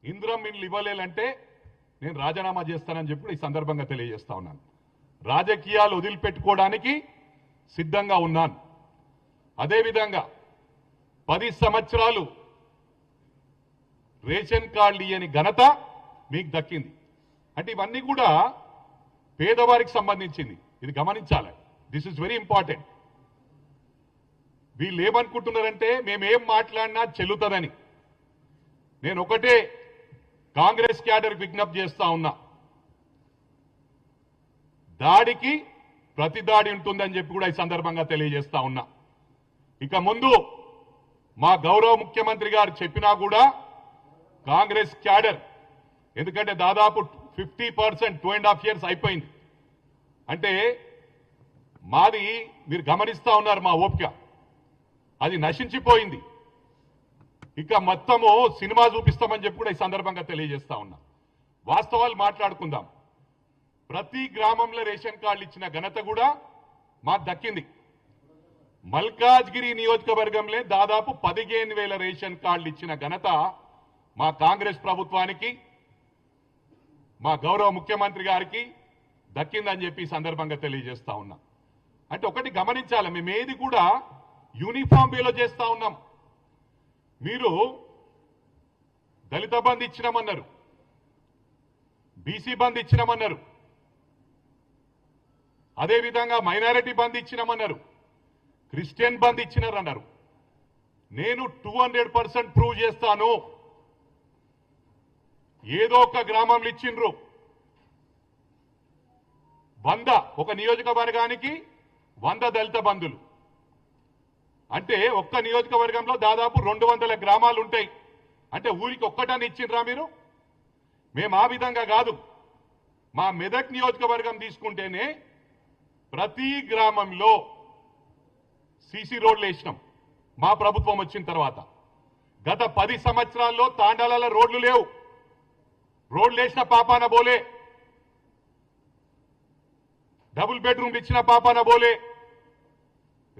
ఇంద్రం mill ఇవ్వలేలంటే నేను రాజీనామా చేస్తానని చెప్పి ఈ సందర్భంగా తెలియజేస్తా ఉన్నాను. రాజకీయాలు వదిలిపెట్టుకోవడానికి సిద్ధంగా ఉన్నాను. అదేవిధంగా 10 సంవత్సరాలు రేషన్ కార్డులు ఇయ్యని ఘనత మీకు దక్కింది. అంటే ఇవన్నీ కూడా పేదవారికి సంబంధించింది. ఇది గమనించాలి. This is very important. వీళ్ళు ఏమనుకుంటున్నారంటే మేమేం మాట్లాడినా చెల్లుతుందని. నేను ఒకటే కాంగ్రెస్ క్యాడర్ విజ్ఞప్తి చేస్తా ఉన్నా, దాడికి ప్రతి దాడి ఉంటుందని చెప్పి కూడా ఈ సందర్భంగా తెలియజేస్తా ఉన్నా. ఇక ముందు మా గౌరవ ముఖ్యమంత్రి గారు చెప్పినా కూడా కాంగ్రెస్ క్యాడర్, ఎందుకంటే దాదాపు 50% 2.5 years అయిపోయింది. అంటే మాది మీరు గమనిస్తా ఉన్నారు, మా ఓపిక అది నశించిపోయింది. ఇక మొత్తము సినిమా చూపిస్తామని చెప్పి కూడా ఈ సందర్భంగా తెలియజేస్తా ఉన్నా. వాస్తవాలు మాట్లాడుకుందాం. ప్రతి గ్రామంలో రేషన్ కార్డులు ఇచ్చిన ఘనత కూడా మాకు దక్కింది. మల్కాజ్గిరి నియోజకవర్గంలో దాదాపు 15,000 రేషన్ కార్డులు ఇచ్చిన ఘనత మా కాంగ్రెస్ ప్రభుత్వానికి, మా గౌరవ ముఖ్యమంత్రి గారికి దక్కిందని చెప్పి ఈ సందర్భంగా తెలియజేస్తా ఉన్నా. అంటే ఒకటి గమనించాలి, మేమేది కూడా యూనిఫామ్ వేలో చేస్తా ఉన్నాం. మీరు దళిత బంధు ఇచ్చినామన్నారు, బీసీ బంధు ఇచ్చినామన్నారు, అదేవిధంగా మైనారిటీ బంధు ఇచ్చినామన్నారు, క్రిస్టియన్ బంధు ఇచ్చినారన్నారు. నేను 200% ప్రూవ్ చేస్తాను. ఏదో ఒక గ్రామంలో ఇచ్చిండ్రు 100, ఒక నియోజకవర్గానికి 100 దళిత బంధులు. అంటే ఒక్క నియోజకవర్గంలో దాదాపు 200 గ్రామాలు ఉంటాయి. అంటే ఊరికి ఒక్కటని ఇచ్చిండ్రా మీరు? మేము ఆ విధంగా కాదు. మా మెదక్ నియోజకవర్గం తీసుకుంటేనే ప్రతి గ్రామంలో సీసీ రోడ్లు వేసినాం మా ప్రభుత్వం వచ్చిన తర్వాత. గత 10 సంవత్సరాల్లో తాండాలలో రోడ్లు లేవు. రోడ్లు వేసిన పాపాన బోలే, డబుల్ బెడ్రూమ్లు ఇచ్చిన పాపాన బోలే,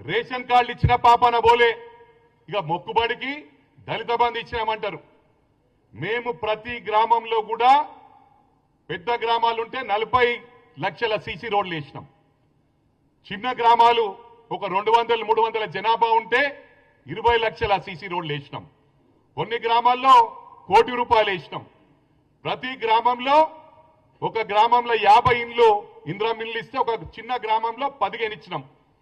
రేషన్ కార్డులు ఇచ్చిన పాపాన బోలే. ఇక మొక్కుబడికి దళిత బంధు ఇచ్చినామంటారు. మేము ప్రతి గ్రామంలో కూడా పెద్ద గ్రామాలుంటే 40 లక్షల సీసీ రోడ్లు వేసినాం. చిన్న గ్రామాలు ఒక 200-300 జనాభా ఉంటే 20 లక్షల సీసీ రోడ్లు వేసినాం. కొన్ని గ్రామాల్లో 1 కోటి రూపాయలు వేసినాం. ప్రతి గ్రామంలో, ఒక గ్రామంలో 50 ఇండ్లు ఇందిరా మిల్లు ఇస్తే ఒక చిన్న గ్రామంలో 15 ఇచ్చినాం.